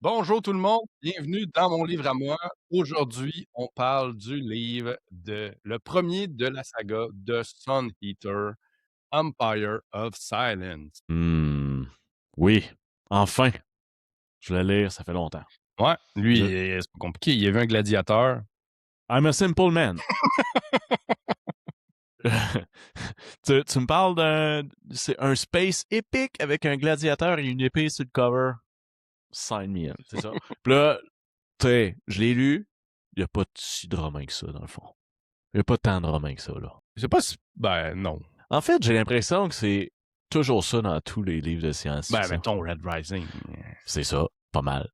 Bonjour tout le monde, bienvenue dans mon livre à moi. Aujourd'hui, on parle du livre le premier de la saga de Sun Eater, Empire of Silence. Mmh. Oui, enfin! Je voulais lire, ça fait longtemps. Ouais, lui, Je c'est pas compliqué, il y avait un gladiateur. I'm a simple man. Tu me parles c'est un space épique avec un gladiateur et une épée sur le cover. Sign me up, c'est ça. Puis là, tu sais, je l'ai lu, il y a pas si de romain que ça, dans le fond. Il y a pas tant de romains que ça, là. Je sais pas si ben non. En fait, j'ai l'impression que c'est toujours ça dans tous les livres de Ben science-fiction. mettons Red Rising, C'est ça, pas mal.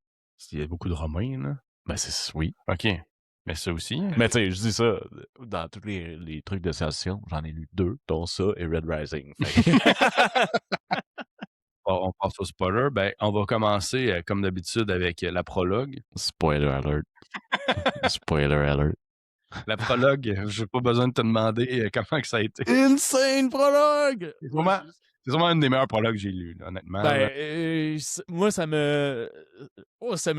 il y a beaucoup de Romains, là. Ben, c'est oui. OK, mais ça aussi, hein. Mais tu sais, je dis ça, dans tous les trucs de science-fiction, j'en ai lu 2, dont ça et Red Rising. On passe au spoiler, ben on va commencer, comme d'habitude avec, la prologue. Spoiler alert. Spoiler alert. La prologue, j'ai pas besoin de te demander, comment que ça a été. Insane prologue! C'est sûrement une des meilleures prologues que j'ai lues, là, honnêtement, là. Ben, moi, ça me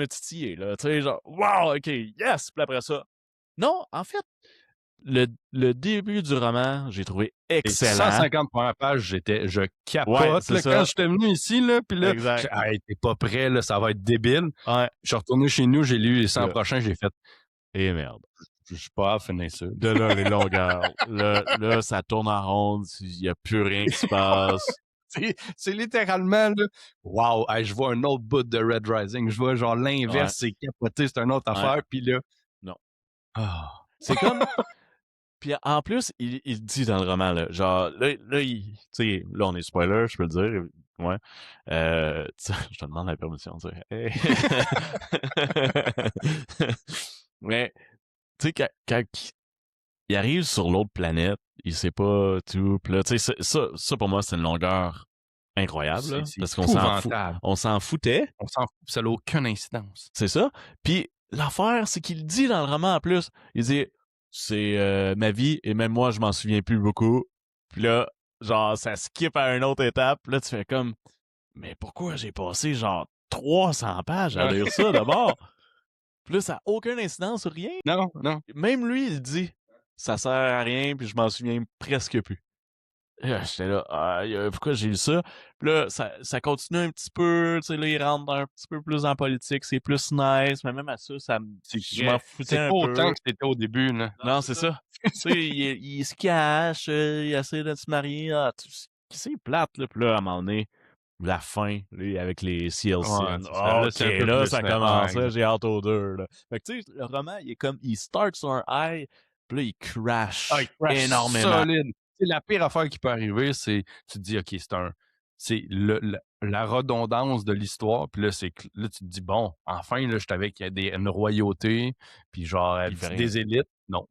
titillait, là. Tu sais, genre, wow, ok, yes! Puis après ça. Non, en fait, le début du roman, j'ai trouvé Les excellent. 150 premières pages, je Ouais, capote, c'est là, quand ça. j'étais venu ici, là, puis là, Exact. «Hey, tu pas prêt, là, ça va être débile». Ouais. Je suis retourné chez nous, j'ai lu les 100 Là, prochains, j'ai fait: et merde. «Je suis pas à finir ça». De là, les longueurs. Là, ça tourne en ronde. Il n'y a plus rien qui se passe. C'est littéralement, là, wow, hey, je vois un autre bout de Red Rising, je vois genre Ouais, l'inverse, c'est capoté, c'est une autre ouais, affaire, puis là, non. ah! C'est comme. Puis en plus, il dit dans le roman, là, genre, tu sais, là, on est spoiler, je peux le dire. Ouais. Je te demande la permission, tu sais. Hey. Mais, tu sais, quand il arrive sur l'autre planète, il sait pas tout. Puis là, tu sais, ça, pour moi, c'est une longueur incroyable, là, C'est parce qu'on s'en fout. épouvantable. On s'en foutait, On s'en fout, ça n'a aucune incidence. c'est ça. Puis l'affaire, c'est qu'il dit dans le roman en plus. Il dit c'est ma vie et même moi, je m'en souviens plus beaucoup. Puis là, genre, ça skip à une autre étape. Puis là, tu fais comme mais pourquoi j'ai passé genre 300 pages à Ouais. lire ça d'abord? Puis là, ça n'a aucune incidence sur rien. Non, non. Même lui, il dit ça sert à rien, puis je m'en souviens presque plus. Et là, j'étais là, pourquoi j'ai lu ça? Puis là, ça continue un petit peu, tu sais, là, il rentre un petit peu plus en politique, c'est plus nice, mais même à ça, C'est je m'en vrai. foutais C'est un pas autant peu. que c'était au début, là. Non, c'est ça. Tu sais, il se cache, il essaie de se marier, c'est plate, là. Puis là, à un moment donné, la fin, là, avec les Ouais, Sealsin. c'est ça. Là, OK, c'est un peu là, plus, ça là. Ouais, commence, là, exact. j'ai hâte aux deux, là. Fait que, tu sais, le roman, il start sur un high, puis là, il Ah, il crash crash énormément. solide. Tu sais, la pire affaire qui peut arriver, c'est tu te dis: «OK, c'est la redondance de l'histoire», puis là, c'est que là, tu te dis: «Bon, enfin, là, j'étais avec une royauté, puis genre, Il fait rien. des élites». Non,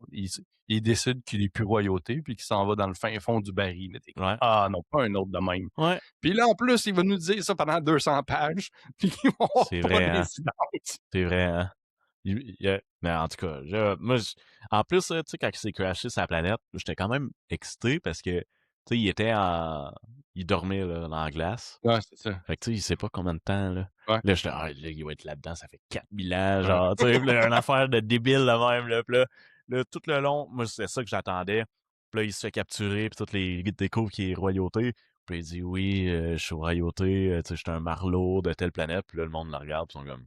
il décide qu'il est plus royauté, puis qu'il s'en va dans le fin fond du baril, là. Tu comme: Ouais. «Ah non, pas un autre de même». Ouais. Puis là, en plus, il va nous dire ça pendant 200 pages, puis il va avoir C'est pas vrai, hein? d'incidence. C'est vrai, hein? Mais en tout cas, moi, en plus, tu sais, quand il s'est crashé sa planète, j'étais quand même excité parce que, tu sais, il dormait là, dans la glace. Ouais, c'est ça. Fait que, tu sais, il sait pas combien de temps, là. Ouais, Là, j'étais, là, il va être là-dedans, ça fait 4000 ans, ouais. genre, tu sais, puis là, une affaire de débile, là, même, là. Puis là, tout le long, moi, c'est ça que j'attendais. Puis là, il se fait capturer, puis toutes les guides découvrent qu'il est royauté. Puis il dit, oui, je suis royauté, tu sais, je suis un marlot de telle planète. Puis là, le monde le regarde, puis ils sont comme,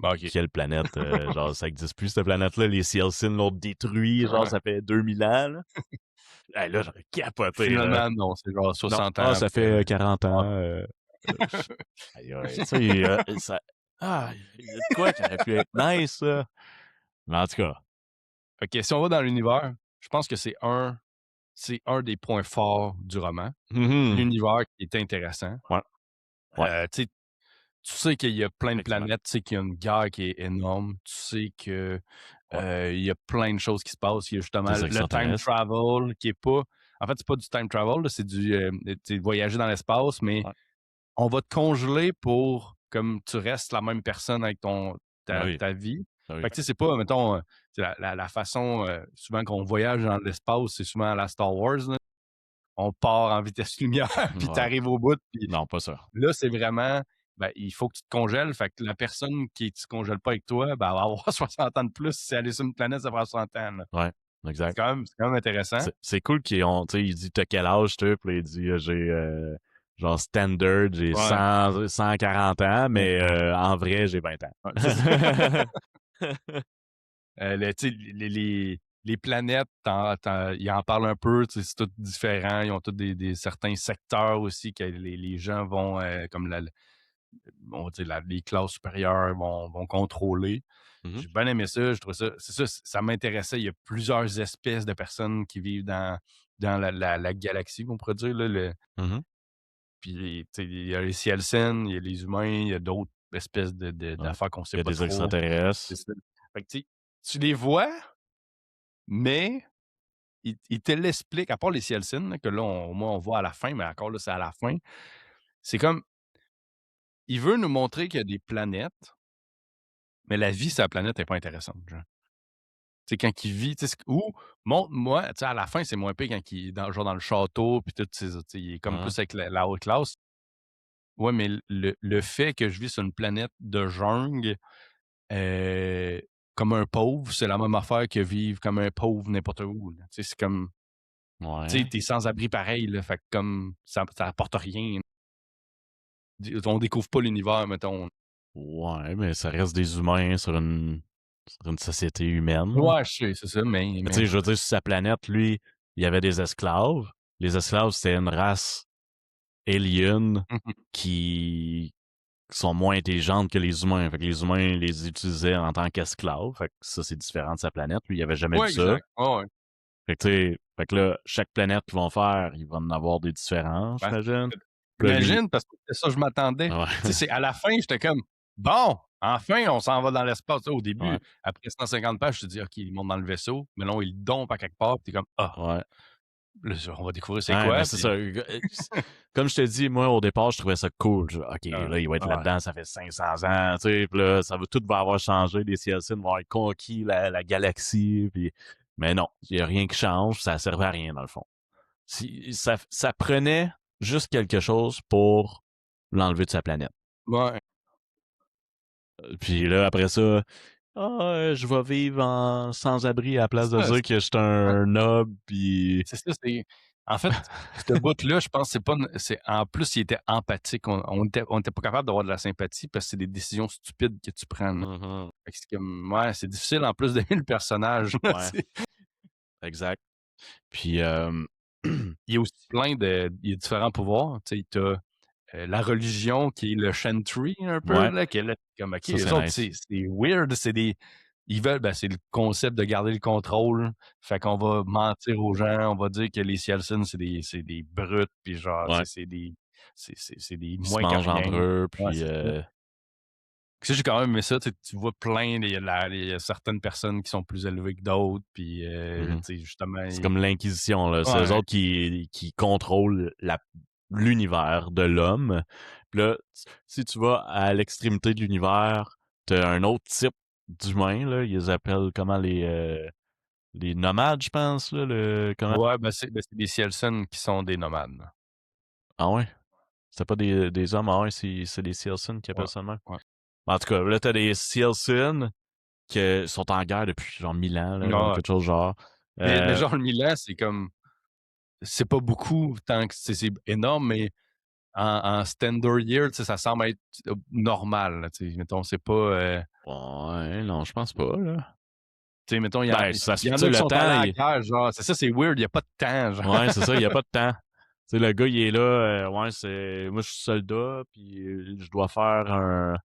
Bah, OK. quelle planète? Genre, ça existe plus, cette planète-là. Les Sealsin l'ont détruit, genre, Ouais. ça fait 2000 ans, là. Hey, là, j'aurais capoté, là. Finalement, non, c'est genre Non, 60 ans ça après, fait là. 40 Ouais. ans. Aïe, aïe, tu sais, il y a de quoi qui aurait pu être nice, ça. Mais en tout cas, OK, si on va dans l'univers, je pense que c'est un des points forts du roman. mhm, L'univers qui est intéressant. ouais, ouais, Tu sais qu'il y a plein de effectivement. planètes, tu sais qu'il y a une guerre qui est énorme, tu sais que, Ouais, il y a plein de choses qui se passent. Il y a justement des le time extraterrestres. travel qui est pas en fait, c'est pas du time travel, là, c'est tu sais, voyager dans l'espace, mais Ouais, on va te congeler pour comme tu restes la même personne avec ben ta oui, ta vie. ben oui. Fait que tu sais, c'est pas, mettons, c'est la façon, souvent qu'on voyage dans l'espace, c'est souvent à la Star Wars, là. On part en vitesse lumière, puis tu Ouais. arrives au bout, puis Non, pas ça. là, c'est vraiment ben, il faut que tu te congèles. Fait que la personne qui ne se congèle pas avec toi, ben, elle va avoir 60 ans de plus. Si elle est sur une planète, ça fera 60 ans. Là. Ouais, exact. C'est quand même intéressant. C'est cool qu'ils ont, tu sais, il dit t'as quel âge, toi, puis il dit j'ai genre standard, j'ai Ouais. 140 ans, mais en vrai, j'ai 20 ans. Ouais, c'est ça. Tu sais, les planètes, ils en parlent un peu, tu sais, c'est tout différent. Ils ont tous certains secteurs aussi que les gens vont, comme on va dire les classes supérieures vont contrôler. Mhm, J'ai bien aimé ça. Je trouve ça, c'est ça, ça m'intéressait. Il y a plusieurs espèces de personnes qui vivent dans la galaxie, on pourrait dire. Là, mhm, puis, tu sais, il y a les Cielcen, il y a les humains, il y a d'autres espèces ouais. d'affaires qu'on Il sait y a pas des trop. C'est extraterrestres. ça. Fait que, tu les vois, mais il te l'explique, à part les Cielcen, là, que là, au moins, on voit à la fin, mais encore là, c'est à la fin. C'est comme, il veut nous montrer qu'il y a des planètes, mais la vie sur la planète n'est pas intéressante. Genre. Tu sais, quand il vit, tu sais, ou montre-moi, tu sais, à la fin, c'est moins pire quand il est genre dans le château, puis tout, tu sais, il est comme Ouais, plus avec la haute classe. Ouais, mais le fait que je vis sur une planète de jungle, euh, comme un pauvre, c'est la même affaire que vivre comme un pauvre n'importe où. Là. Tu sais, c'est comme, tu sais, ouais, t'es sans abri pareil, là, fait que comme ça apporte rien. On découvre pas l'univers, mettons. ouais, mais ça reste des humains sur une société humaine. Ouais, je sais, c'est ça, Mais tu sais, je veux dire, sur sa planète, lui, il y avait des esclaves. Les esclaves, c'était une race alien Mhm. qui sont moins intelligentes que les humains. Fait que les humains les utilisaient en tant qu'esclaves. Fait que ça, c'est différent de sa planète. Lui, il avait jamais vu Ouais, ça. exact. Ouais, ouais. Fait que tu sais, fait que là, chaque planète qu'ils vont faire, il va en avoir des différents, Ben, j'imagine. Puis là, lui, imagine, parce que c'est ça, je m'attendais. ouais, Tu sais, c'est à la fin, j'étais comme, bon, enfin, on s'en va dans l'espace. Tu sais, au ouais, début, après 150 pages, je te dis, OK, ils montent dans le vaisseau, mais là, ils le dompent à quelque part, puis t'es comme, ah, ouais. là, on va découvrir c'est Ouais, mais quoi, c'est puis ça. Comme je te dis, moi, au départ, je trouvais ça cool. OK, ah, là, il va être ouais. là-dedans, ça fait 500 ans, tu sais, puis là, tout va avoir changé, les CLC vont avoir conquis la galaxie, puis... Mais non, il n'y a rien qui change, ça servait à rien, dans le fond. Ça prenait juste quelque chose pour l'enlever de sa planète. Ouais. Puis là, après ça, je vais vivre en sans-abri à la place de C'est ça, dire que je suis un noble, puis... c'est ça, en fait, ce bout-là, je pense que c'est pas c'est en plus, il était empathique. On était pas capable d'avoir de la sympathie parce que c'est des décisions stupides que tu prends. Là. Mhm. Fait que c'est comme ouais, c'est difficile en plus d'aimer le personnage. Là, tu Ouais, sais. exact. Puis, Il y a aussi il y a différents pouvoirs. Tu sais, t'as la religion qui est le Chantry un peu, ouais, là, qui est là, comme OK, ça, les c'est autres, nice. c'est weird, ils veulent, ben, c'est le concept de garder le contrôle. Fait qu'on va mentir aux gens, on va dire que les Cielson, c'est des brutes, puis genre, tu sais, Ouais. c'est des Ils se moins que mangent rien. entre eux, Ouais, puis c'est ça. Ça, j'ai quand même aimé ça, tu vois plein, il y a certaines personnes qui sont plus élevées que d'autres, puis, mhm. tu sais, justement, C'est comme l'Inquisition, là. C'est eux ouais, autres qui contrôlent l'univers de l'homme. Puis là, si tu vas à l'extrémité de l'univers, t'as un autre type d'humain, là. Ils les appellent comment les nomades, je pense, là. Comment? ouais, ben, c'est des Cielson qui sont des nomades. Là. Ah ouais? C'était pas des hommes, ah ouais, c'est des Sealson qui appellent Ouais, ça de même. ouais. En tout cas, là, t'as des Sealson qui sont en guerre depuis genre 1000 ans, là, Ouais, ou ouais. quelque chose genre. Mais Euh, genre, le Milan, c'est comme c'est pas beaucoup tant que c'est énorme, mais en standard year, tu sais, ça semble être normal, là, tu sais. Mettons, c'est pas, ouais, non, je pense pas, là. tu sais, mettons, Ben, il ça se y en tu sais, a qui le sont allés temps, à la guerre, genre, c'est ça, c'est weird, il y a pas de temps, genre. ouais, c'est ça, il y a pas de temps. Tu sais, le gars, il est là, ouais, moi, je suis soldat, puis je dois faire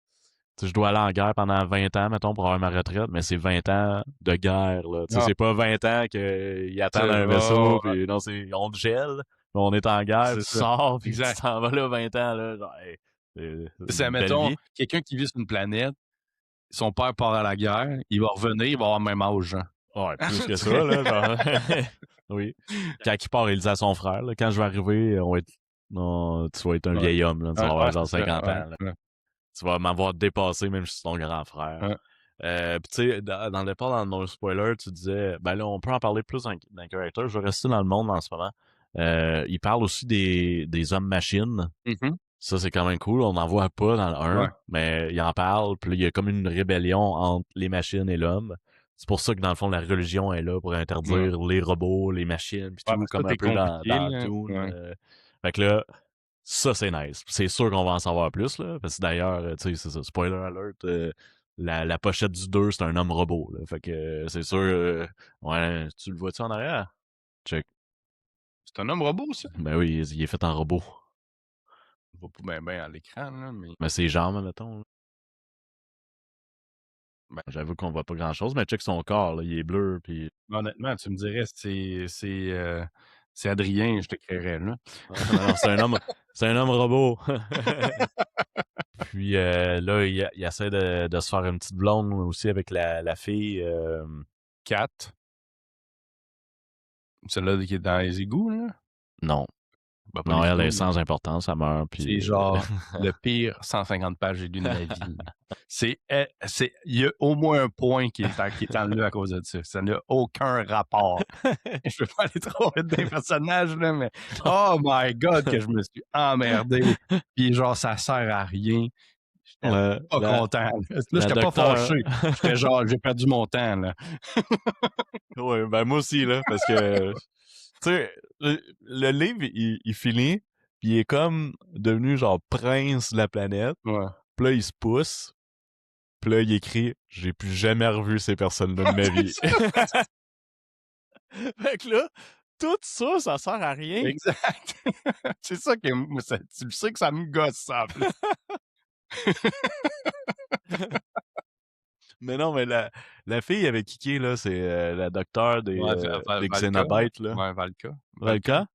tu sais, je dois aller en guerre pendant 20 ans, mettons, pour avoir ma retraite, mais c'est 20 ans de guerre, là. Tu sais, Ah, c'est pas 20 ans qu'ils attendent c'est un vaisseau, puis non, on te gèle, puis on est en guerre, c'est puis tu ça. sors, puis tu Exact. t'en vas là 20 ans, là. Genre, hey, c'est C'est, une belle mettons, vie. quelqu'un qui vit sur une planète, son père part à la guerre, il va revenir, il va avoir le même âge, genre. Ouais, plus que ça, là, genre. Oui. Quand il part, il dit à son frère, là, quand je vais arriver, non, tu vas être un Ouais. vieil homme, là, tu vas Ouais, avoir ouais, genre c'est ça, 50 ouais, ans, là. ouais, Tu vas m'avoir dépassé, même si c'est ton grand frère. ouais. Puis tu sais, dans le départ, dans nos spoilers, tu disais, ben là, on peut en parler plus dans le character. Je vais rester dans le monde en ce moment. Il parle aussi des hommes-machines. Mmh mh. Ça, c'est quand même cool. On n'en voit pas dans le 1, Ouais. mais il en parle. Puis là, il y a comme une rébellion entre les machines et l'homme. C'est pour ça que, dans le fond, la religion est là pour Ouais. interdire les robots, les machines, puis Ouais, tout, parce que comme tout un est peu dans, compliqué, dans là. Dune. Ouais. Fait que là, ça, c'est nice. C'est sûr qu'on va en savoir plus, là. Parce que d'ailleurs, tu sais, c'est ça. Spoiler alert, la pochette du 2, c'est un homme robot, là. Fait que c'est sûr. Ouais, tu le vois-tu en arrière? Check. C'est un homme robot, ça? Ben oui, il est fait en robot. On voit pas bien à l'écran, là, mais Mais ses jambes, mettons. ben, J'avoue qu'on voit pas grand-chose, mais check son corps, là, il est bleu, puis honnêtement, tu me dirais c'est Adrien, je te créerais, là. non, c'est un homme robot. Puis là, il essaie de se faire une petite blonde aussi avec la fille. 4. Celle-là qui est dans les égouts, là. Non, Ben, pas non, les elle est égouts, là. sans importance, elle meurt, C'est puis genre le pire 150 pages que j'ai lu de ma vie. Il y a au moins un point qui est enlevé à cause de ça. Ça n'a aucun rapport. Je veux pas aller trop vite des personnages, là, mais oh my God, que je me suis emmerdé. Puis genre, ça sert à rien. J'étais la, pas la, content. Là, la j'étais pas docteure. fâché. J'étais genre, j'ai perdu mon temps, là. Ouais, ben moi aussi, là, parce que, tu sais, le livre, il finit, puis il est comme devenu genre prince de la planète. Ouais. Puis là, il se pousse. Puis là, il écrit « J'ai plus jamais revu ces personnes-là de ma vie. » Fait que là, tout ça, ça sert à rien. Exact. C'est ça qui tu le sais que ça me gosse, ça, en plus. Mais non, mais la fille avec Kiki, là, c'est la docteure Ouais, des Valka. Xénobêtes, là. Ouais, Valka. Valka.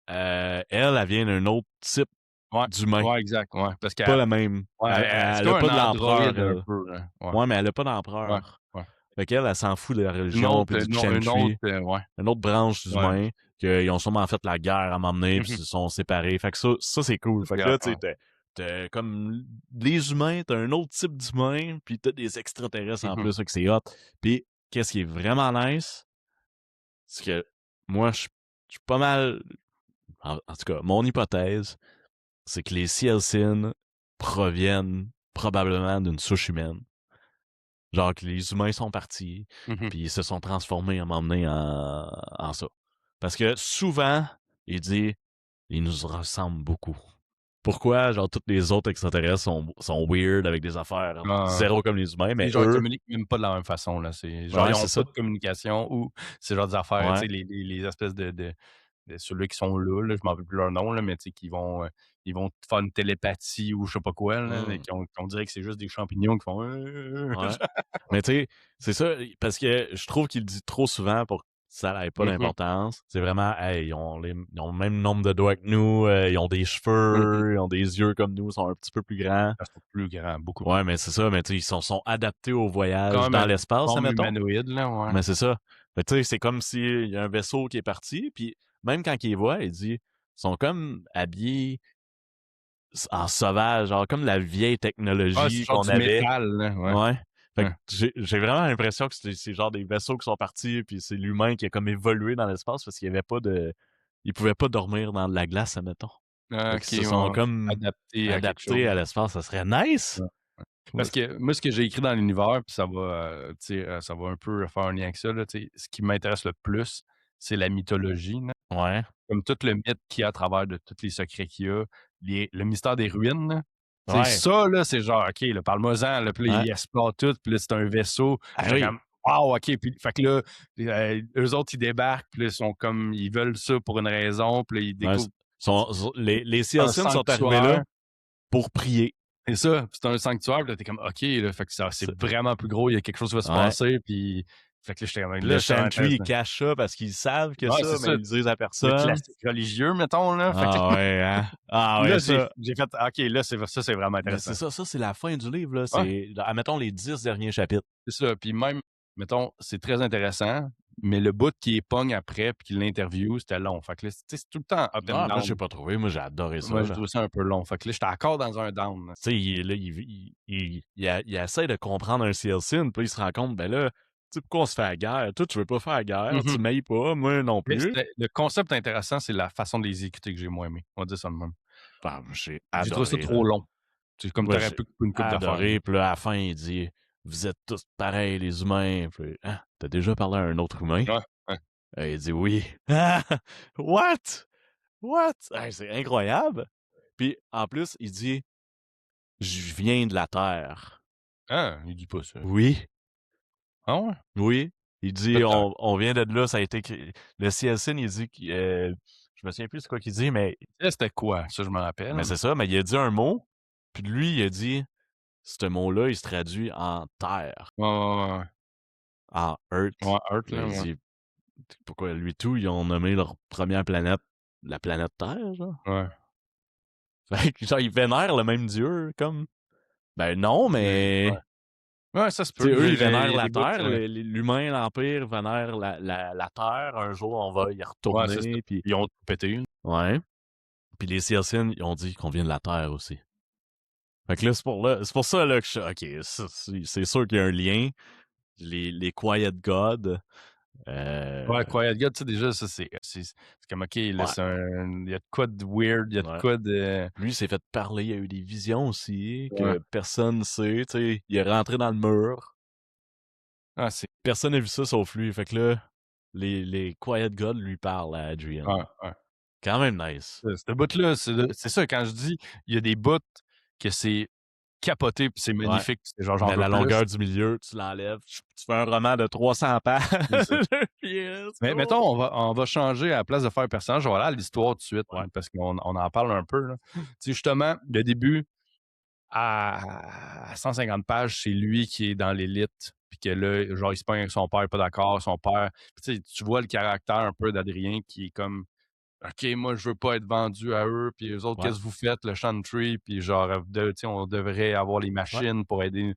Elle vient d'un autre type Ouais, d'humain. ouais, exact, ouais, parce Pas qu'elle la même. ouais, c'est Elle a comme pas de un l'empereur, androïde un elle. peu, là. Ouais, Ouais, mais elle a pas ouais, d'empereur. ouais. Fait qu'elle, elle s'en fout de la Une religion puis autre du non, une autre, chantry. ouais, Une autre branche ouais. d'humains qu'ils ont sûrement fait la guerre à m'emmener puis Mmh. se sont séparés. Fait que ça c'est cool. Fait C'est que hot, là, tu ouais. sais, t'as comme les humains, t'as un autre type d'humain, puis t'as des extraterrestres en Mmh. plus, fait que c'est hot. Puis qu'est-ce qui est vraiment nice, c'est que moi, je suis pas mal... En tout cas, mon hypothèse, c'est que les Cielcines proviennent probablement d'une souche humaine. Genre que les humains sont partis, Mmh. puis ils se sont transformés à m'emmener en ça. Parce que souvent, il dit, ils nous ressemblent beaucoup. Pourquoi, genre, tous les autres extraterrestres sont weird avec des affaires Ah, zéro comme les humains, les mais gens, ils eux, communiquent même pas de la même façon, là. C'est genre, ouais, ils c'est ont pas ça. de communication ou c'est genre des affaires, tu Ouais. sais, les espèces de ceux-là qui sont là, je m'en rappelle plus leur nom, là, mais tu sais, ils vont te faire une télépathie ou je sais pas quoi, là, et Hmm. qu'on dirait que c'est juste des champignons qui font Ouais. Mais tu sais, c'est ça, parce que je trouve qu'il le dit trop souvent pour que ça n'ait pas Mmh. d'importance. C'est vraiment, hey, ils ont le même nombre de doigts que nous, ils ont des Mmh. cheveux, ils ont des yeux comme nous, ils sont un petit peu plus grands. Elles sont plus grands, beaucoup plus Ouais, grands. mais c'est ça, mais tu sais, sont adaptés au voyage Quand dans même l'espace, forme admettons. humanoïde, là, ouais. Mais c'est ça. Mais tu sais, c'est comme s'il y a un vaisseau qui est parti, puis même quand il les voit, il dit, ils sont comme habillés en sauvage, genre comme la vieille Ah, c'est technologie genre qu'on du avait. métal, là, ouais. Ouais. Fait que Ouais. j'ai vraiment l'impression que c'est genre des vaisseaux qui sont partis, puis c'est l'humain qui a comme évolué dans l'espace parce qu'il y avait pas de... Ils pouvaient pas dormir dans de la glace, admettons. Ah, Fait OK, qu'ils se ouais, sont ouais. comme Adapté à quelque adaptés chose. à l'espace. Ça serait nice! Ouais. Ouais. Parce que moi, ce que j'ai écrit dans l'univers, puis ça va, tu sais, ça va un peu faire un lien avec ça, là, tu sais, ce qui m'intéresse le plus, c'est la mythologie, là. Ouais. Comme tout le mythe qu'il y a à travers de tous les secrets qu'il y a, le mystère des ruines, là. Tu sais, Ouais. ça, là, c'est genre, OK, là, parle-moi-en, là, puis là, Ouais. il explore tout, puis là, c'est un vaisseau. Ah J'étais oui. comme, wow, OK, puis fait que là, eux autres, ils débarquent, puis là, ils sont comme, ils veulent ça pour une raison, puis là, ils Ouais, découvrent les c'est un Sealsins sont arrivés là sanctuaire. pour prier. C'est ça, c'est un sanctuaire, puis là, tu comme, OK, là, fait que ça c'est C'est- vraiment plus gros, il y a quelque chose qui va se Ouais. passer, puis fait que là, j'étais comme, Puis le là, ça Chantry, m'intéresse. ils cachent ça parce qu'ils savent que Ouais, ça, c'est mais ça, ils le disent à le personne. classique religieux, mettons, là, fait que Ah ouais, hein? Ah ouais, là, ça. j'ai fait, OK, là, c'est vraiment Mais c'est intéressant. ça, c'est la fin du livre, là. Ouais, C'est, admettons, les 10 derniers chapitres. c'est ça, puis même, mettons, c'est très intéressant, mais le bout qui est pogne après puis qui l'interview, c'était long, fait que là, tu sais, c'est tout le temps up and Ah, moi, j'ai down. pas trouvé. Moi, j'ai adoré ça, Moi, j'ai là. trouvé ça un peu long, fait que là, j'étais encore dans un down, là. Tu sais, là, il essaie de comprendre un Sealsin, puis il se rend compte, ben là, tu sais, pourquoi on se fait la guerre? Toi, tu veux pas faire la guerre, tu Mmh. m'ailles pas, moi non Mais plus. le concept intéressant, c'est la façon de les exécuter que j'ai moins aimé, on va dire ça de même. J'ai J'ai trouvé ça adoré, trop là. long. C'est comme Moi, t'aurais j'ai pu couper une coupe d'affaires. adoré. Puis là, à la fin, il dit « Vous êtes tous pareils, les humains. » Puis, « Ah, t'as déjà parlé à un autre humain? Ouais, ouais. » Il dit « Oui. » Ah! What? What? Hey, c'est incroyable. Puis, en plus, il dit « Je viens de la Terre. Ah, il dit pas ça. » Oui. Ah ouais? Oui. Il dit Peut-être. on vient de là, ça a été le CLC, il dit je me souviens plus c'est quoi qu'il dit, mais C'était quoi? Ça, je me rappelle. c'est ça, mais il a dit un mot, puis lui, il a dit ce mot-là, il se traduit en terre, Ouais, ouais, ouais. en Earth. Ouais, Earth, Là, là, il ouais. dit pourquoi lui tout, ils ont nommé leur première planète la planète Terre, genre. Ouais. Fait que, genre, ils vénèrent le même dieu, comme. Ben non, mais. Ouais. Ouais, ça se Tu sais, peut. eux, ils Il vénèrent y a la des bouts. Terre, l'humain, l'Empire vénère la Terre. Un jour, on va y Ouais, c'est ça. retourner, puis. Ils ont pété. Ouais. Puis les Silsians, ils ont dit qu'on vient de la Terre aussi. Fait que là, c'est pour ça là, que je suis OK, c'est sûr qu'il y a un lien. Les Quiet Gods. Ouais, Quiet God, tu sais, déjà, ça, c'est comme, OK, là, Ouais, il y a de quoi de weird, il y a de ouais. quoi de... Lui, il s'est fait parler, il a eu des visions aussi Ouais. que personne ne sait. Tu sais, il est rentré dans le mur. Ah, c'est... Personne n'a vu ça sauf lui. Fait que là, les Quiet Gods lui parlent à Adrian. Ouais, ouais. Quand même nice. Ce bout-là, c'est ça, quand je dis, il y a des bouts que c'est capoté puis c'est Ouais. magnifique, c'est genre, j'en Mais veux la plus. longueur du milieu, tu l'enlèves. Tu fais un roman de 300 pages. C'est ça. Puis, let's Mais go. mettons, on va changer à la place de faire un personnage, on va aller à l'histoire tout de suite, Ouais. parce qu'on en parle un peu, là. Tu sais, justement, le début, à 150 pages, c'est lui qui est dans l'élite, puis que là, genre, il se pogne avec son père, pas d'accord, son père. Puis tu vois le caractère un peu d'Adrien qui est comme, OK, moi, je veux pas être vendu à eux, puis eux autres, Ouais. qu'est-ce que vous faites, le Chantry, puis genre, tu sais, on devrait avoir les machines pour aider.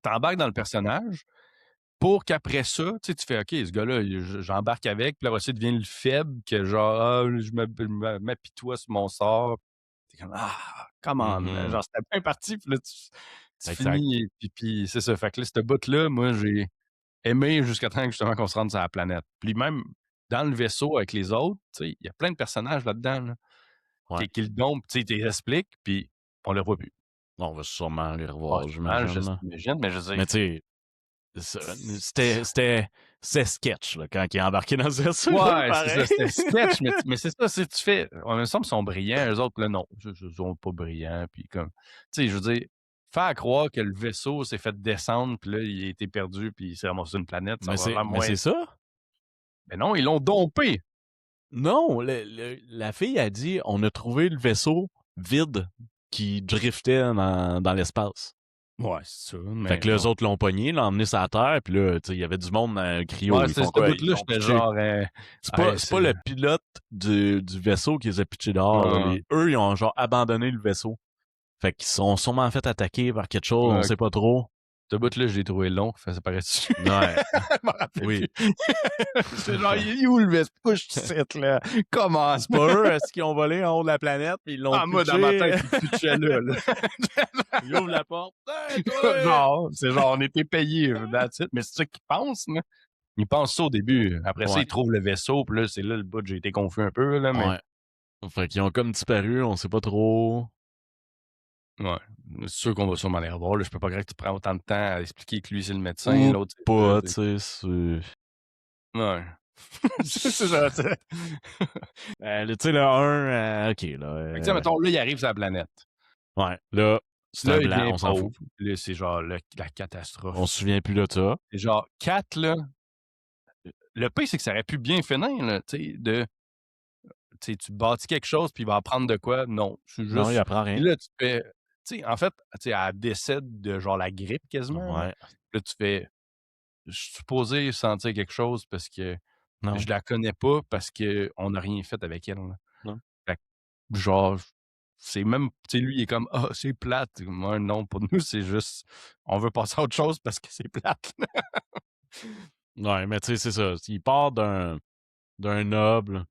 T'embarques dans le personnage pour qu'après ça, tu sais, tu fais, OK, ce gars-là, j'embarque avec, puis là, aussi, il devient le faible, que genre, ah, je m'apitoie sur mon sort. T'es comme, ah, come on, Mhm. genre, c'était bien parti, puis là, tu Exact. finis, puis c'est ça. Fait que là, cette bout-là, moi, j'ai aimé jusqu'à temps, justement, qu'on se rende sur la planète. Puis même, dans le vaisseau avec les autres, tu sais, il y a plein de personnages là-dedans, là, Ouais. qui le dompent, tu sais, ils t'expliquent, puis on les revoit plus. On va sûrement les Ah, revoir, sûrement, j'imagine. Là. j'imagine, mais je veux Mais dire, tu sais, c'était sketch là, quand il est embarqué dans ce vaisseau-là, ouais, c'est ça, pareil. c'était sketch, mais c'est ça, si tu fais, en même temps, ils sont brillants, eux autres, là, non, ils sont pas brillants, puis comme, tu sais, je veux dire, faire croire que le vaisseau s'est fait descendre, puis là, il a été perdu, puis il s'est ramassé sur une planète, ça va vraiment Mais c'est ça. Mais non, ils l'ont dompé. Non, la fille a dit on a trouvé le vaisseau vide qui driftait dans l'espace. Ouais, c'est ça, mais Fait que là, eux bon. autres l'ont pogné, l'ont emmené sur la Terre, puis là, tu sais, il y avait du monde dans un cryo. Ouais, Ils c'est font ce quoi? Ils bout-là, l'ont j'étais pitché. genre, C'est pas le pilote du vaisseau qui les a pitchés dehors. Là. ouais, Eux, ils ont genre abandonné le vaisseau. Fait qu'ils sont sûrement fait attaquer par quelque chose, on ouais, sait pas trop. ce bout-là, je l'ai trouvé long, ça paraît dessus. Ouais. Je m'en rappelle Oui. plus. C'est genre, il est où le vaisseau? Pourquoi je suis ici, là? Comment? C'est pas eux, est-ce qu'ils ont volé en haut de la planète puis ils l'ont Ah, moi, dans ma tête, il pitchait là, là. Il ouvre la porte. Hey, toi! Genre, c'est genre, on était payés, that's it. Mais c'est ça qu'ils pensent, là. Ils pensent ça au début. Après ça, Ouais. ils trouvent le vaisseau, puis là, c'est là le bout, j'ai été confus un peu, là, mais... Ouais. Fait qu'ils ont comme disparu, on sait pas trop. Ouais. C'est sûr qu'on va sûrement les revoir, là. Je peux pas croire que tu prends autant de temps à expliquer que lui, c'est le médecin, Ou l'autre, c'est pas, ça, tu sais. c'est- Ouais. C'est ça, tu sais. Tu sais, le 1, OK, là. Fait que, tu sais, mettons, là, il arrive sur la planète. Ouais, là, c'est Là, un il blanc, devient on s'en pauvre. fout. Là, c'est genre la On catastrophe. se souvient plus de ça. C'est genre, 4, là, le pire, c'est que ça aurait pu bien finir, là, tu sais, tu sais, tu bâtis quelque chose, puis il va apprendre de quoi. Non, c'est Non, il juste... apprend Puis rien. là, tu fais... Tu sais, en fait, tu sais, elle décède de genre la grippe quasiment, là. Ouais. Là, tu fais... Je suis supposé sentir quelque chose parce que Non. je la connais pas, parce qu'on n'a rien fait avec elle, là. Non. Fait que, genre, c'est même... Tu sais, lui, il est comme, ah, c'est plate. Moi, non, pour nous, c'est juste... On veut passer à autre chose parce que c'est plate. Ouais, mais tu sais, c'est ça. Il part d'un noble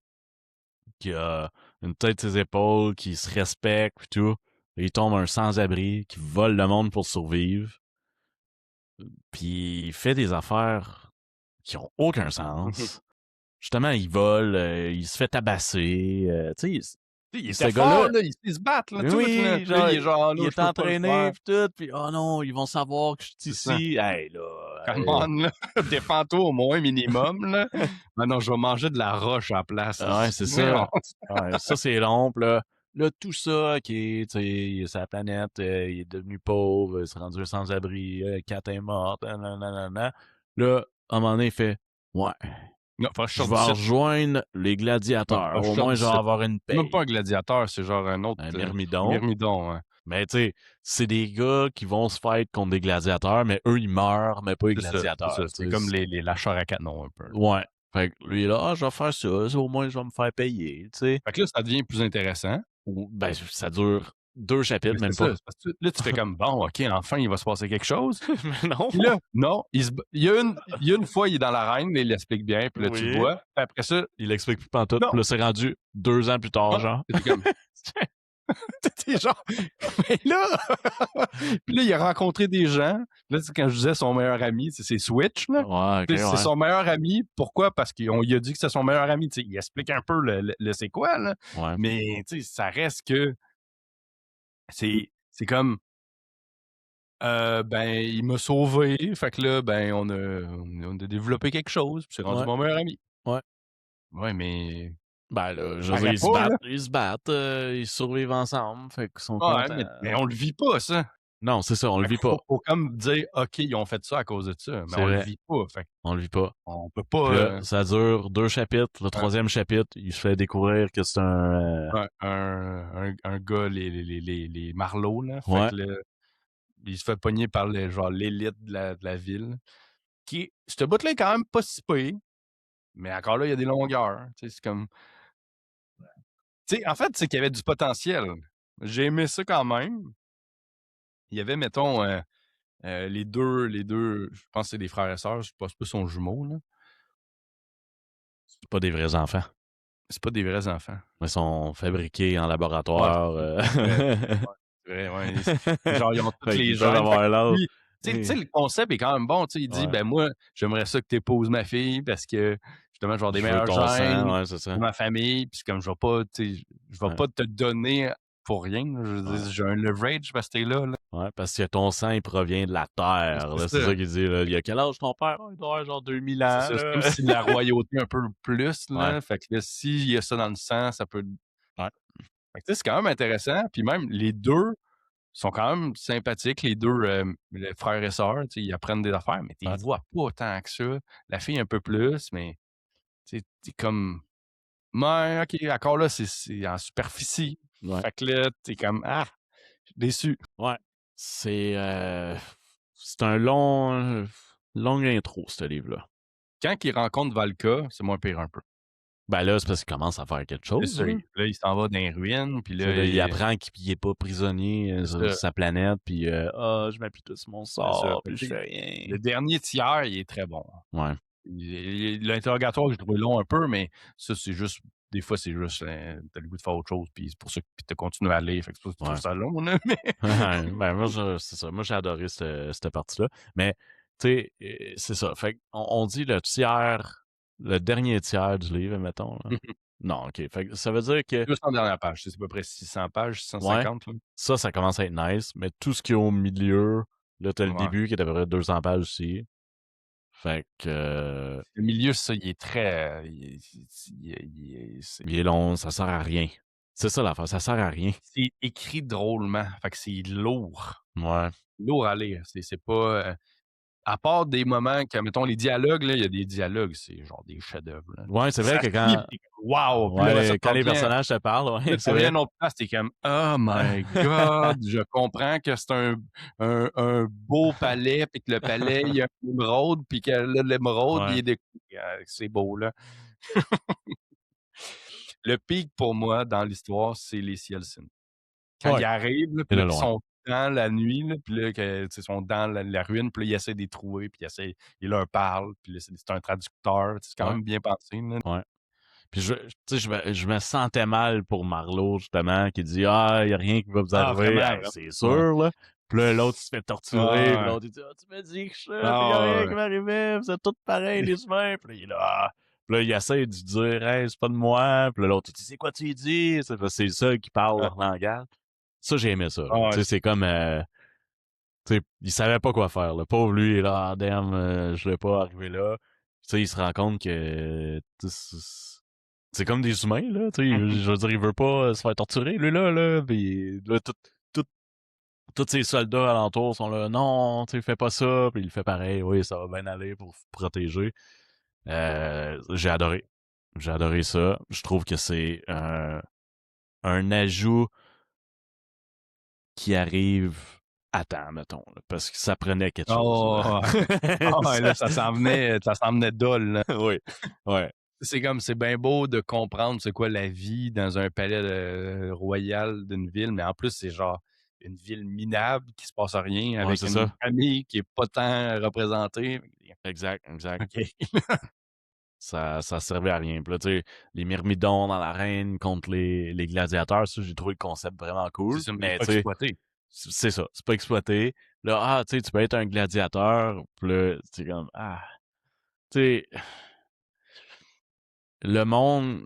qui a une tête sur ses épaules, qui se respecte et tout. Et il tombe un sans-abri qui vole le monde pour survivre. Puis il fait des affaires qui ont aucun sens. Justement, il vole, il se fait tabasser. Tu sais, Il Ce était fort, gars-là, là, il sait se battre, là, mais tout, là. oui, Puis là, genre, il est genre, il là, je est peux pas le entraîné faire. pis tout, puis oh non, ils vont savoir que je suis C'est ça. ici. Hey, là, Come on, là. Défends-toi au moins minimum, là. Ah non, je vais manger de la roche à la place. ouais, c'est Voyons. ça. Ouais, ça, c'est long, pis là, tout ça, OK, tu sais, il est sur la planète, il est devenu pauvre, il s'est rendu sans-abri, Kat est morte, nanana. Là, à un moment donné, il fait, ouais, Non, faut que je je sorte vais d'ici. rejoindre les Ouais, gladiateurs. faut que je Au sorte moins, je vais d'ici. avoir une C'est même pas paye. un gladiateur, c'est genre un autre Un myrmidon. myrmidon, ouais. Mais tu sais, c'est des gars qui vont se fight contre des gladiateurs, mais eux, ils meurent, mais pas les C'est ça, c'est gladiateurs. ça. C'est comme les lâcheurs à canon, un peu. Là. Ouais. Fait que lui, là, je vais faire ça, au moins, je vais me faire payer, tu sais. Fait que là, ça devient plus intéressant. Ben, ça dure 2 chapitres, Mais c'est même ça, pas. c'est parce que là, tu fais comme, bon, OK, enfin, il va se passer quelque chose. Mais non. Puis là, non, il y a une fois, il est dans l'arène, il l'explique bien, puis là, tu le Oui. vois. Puis après ça, Il explique plus pantoute. non. Puis là, c'est rendu 2 ans plus tard, Ah, genre. t'es comme, t'es genre, mais là, puis là, il a rencontré des gens. Là, c'est quand je disais son meilleur ami, c'est Switch, là. Ouais, ok, C'est ouais. son meilleur ami. Pourquoi? Parce qu'on lui a dit que c'est son meilleur ami. T'sais, il explique un peu le c'est quoi, là. Ouais. Mais, tu sais, ça reste que c'est comme, ben, il m'a sauvé. Fait que là, ben, on a développé quelque chose. Puis c'est rendu Ouais. mon meilleur ami. Ouais. Ouais, mais. Ben là, je veux dire, Paraît pas, là. ils se battent, ils survivent ensemble, fait qu'ils sont Ouais, contents. mais on le vit pas, ça. Non, c'est ça, on le Fait vit qu'il pas. faut comme dire, OK, ils ont fait ça à cause de ça. Mais C'est on le vrai. vit pas. Fait On le vit pas. on peut Puis pas. là, ça dure 2 chapitres. Le 3e chapitre, il se fait découvrir que c'est un gars, les marlots, là. Fait Ouais. que là, il se fait pogner par genre l'élite de la ville. Ce bout-là est quand même pas si pire, mais encore là, il y a des longueurs. Tu sais, c'est comme. Tu sais, en fait, c'est qu'il y avait du potentiel. J'ai aimé ça quand même. Il y avait, mettons, les deux, je pense que c'est des frères et sœurs, je pense pas son jumeau, là. C'est pas des vrais enfants. C'est pas des vrais enfants. Mais ils sont fabriqués en Ouais, laboratoire. c'est vrai, ouais. Genre, ils ont tous Fait les qu'ils peuvent gènes. Fait avoir que l'âge. lui, tu sais, le concept est quand même bon. Tu sais, il dit, Ouais. ben moi, j'aimerais ça que tu épouses ma fille parce que, justement, je vais avoir des Je veux meilleurs ton gènes sang, ouais, c'est ça. pour ma famille. Puis c'est comme, je vais pas, tu sais, je vais Ouais. pas te donner pour rien. Là. Je veux dire, Ouais. j'ai un leverage parce que t'es là. Ouais, parce que ton sang, il provient de la terre. là. C'est ça qu'il dit. Là. Il y a quel âge ton père? Oh, il doit avoir genre 2000 ans. C'est ça. C'est Là. comme si la royauté un peu plus, là. Ouais. Fait que là, s'il y a ça dans le sang, ça peut. Ouais. Fait que, tu sais, c'est quand même intéressant. Puis même, les deux sont quand même sympathiques, les deux les frères et sœurs. Tu sais, ils apprennent des affaires, mais tu les Ouais. vois pas autant que ça. La fille un peu plus, mais tu sais, t'es comme. Ouais, OK, encore là, c'est en superficie. Ouais. Fait que là, t'es comme, ah, je suis déçu. Ouais. C'est un long intro, ce livre-là. Quand il rencontre Valka, c'est moins pire un peu. Ben là, c'est parce qu'il commence à faire quelque C'est chose. ça. Hein. Là, il s'en va dans les ruines, puis là, Il apprend qu'il est pas prisonnier C'est sur ça. sa planète, puis je m'appuie tout sur mon C'est ça. sort, Fait puis que, je fais rien. le dernier tiers, il est très bon. Ouais. L'interrogatoire, j'ai trouvé long un peu, mais ça, c'est juste. Des fois, c'est juste. T'as le goût de faire autre chose, puis c'est pour ça que tu continues à aller. Fait que c'est pour ça que tu trouves ça long, là. Mais... Ben, moi, c'est ça. Moi, j'ai adoré cette partie-là. Mais, tu sais, c'est ça. Fait on dit le dernier tiers du livre, mettons. Là. Non, OK. Fait que ça veut dire que 200 dernières pages. C'est à peu près 600 pages, 650. Là. ça commence à être nice. Mais tout ce qui est au milieu, là, t'as le Ouais. début qui est à peu près 200 pages aussi. Fait que... Le milieu, ça, il est très. il est long, ça sert à rien. C'est ça l'affaire, ça sert à rien. C'est écrit drôlement. Fait que c'est lourd. Ouais. Lourd à lire. C'est pas. À part des moments que, mettons, les dialogues, là, il y a des dialogues, c'est genre des chefs-d'œuvre. Là. Ouais, c'est vrai Ça que finit, quand... puis t'es comme, wow! Puis Ouais, là, ça quand les revient- personnages te parlent, ouais, là, c'est ça revient à vrai. une autre place, t'es comme, oh my god, je comprends que c'est un beau palais, puis que le palais, il y a un émeraude, puis que là, l'émeraude, Ouais. il est c'est beau, là. Le pic pour moi dans l'histoire, c'est les Cielcines. Quand Ouais. ils arrivent, là, Et puis de là, qu'ils loin. sont dans la nuit, là, puis là, ils sont dans la ruine, puis là, ils essaient de les trouver, puis ils leur parlent, puis là, c'est un traducteur. C'est quand Ouais. même bien pensé. Là. Ouais. Puis tu sais, je me sentais mal pour Marlowe, justement, qui dit « Ah, il n'y a rien qui va vous Ah, arriver. vraiment, Hey, vraiment. c'est sûr, là. » Puis là, l'autre, il se fait torturer. Puis Ouais. l'autre, il dit « Ah, tu me dis que je suis, puis il n'y a Ah, rien ouais. qui m'arrivait. Vous êtes tous pareils, les humains. » Puis là, il est là. Puis là, il essaie de dire, hey, c'est pas de moi. Puis là, l'autre, tu sais quoi tu dis? C'est le seul qui parle leur langage. Ça, j'ai aimé ça. Tu sais, c'est comme, tu sais, il savait pas quoi faire. Le pauvre, lui, il est là, ah, damn, je vais pas arriver là. Tu sais, il se rend compte que c'est comme des humains, là. Tu sais, je veux dire, il veut pas se faire torturer, lui, là. Puis là, tous ces soldats alentours sont là, non, tu sais, fais pas ça. Puis il fait pareil, oui, ça va bien aller pour protéger. J'ai adoré. J'ai adoré ça. Je trouve que c'est un ajout qui arrive à temps, mettons, là, parce que ça prenait quelque chose. Oh, ouais, là, ça s'en venait dole, là. Oui, ouais. C'est comme, c'est bien beau de comprendre c'est quoi la vie dans un palais royal d'une ville, mais en plus, c'est genre une ville minable qui se passe rien Ouais, avec c'est une ça. famille qui est pas tant représentée. Exact. OK. Ça servait à rien. Puis là, tu sais, les myrmidons dans l'arène contre les gladiateurs, ça, j'ai trouvé le concept vraiment C'est cool. ça, mais Mais, pas tu sais, exploité. c'est ça. C'est pas exploité. Là, tu sais, tu peux être un gladiateur. Puis là, c'est comme, tu sais, le monde,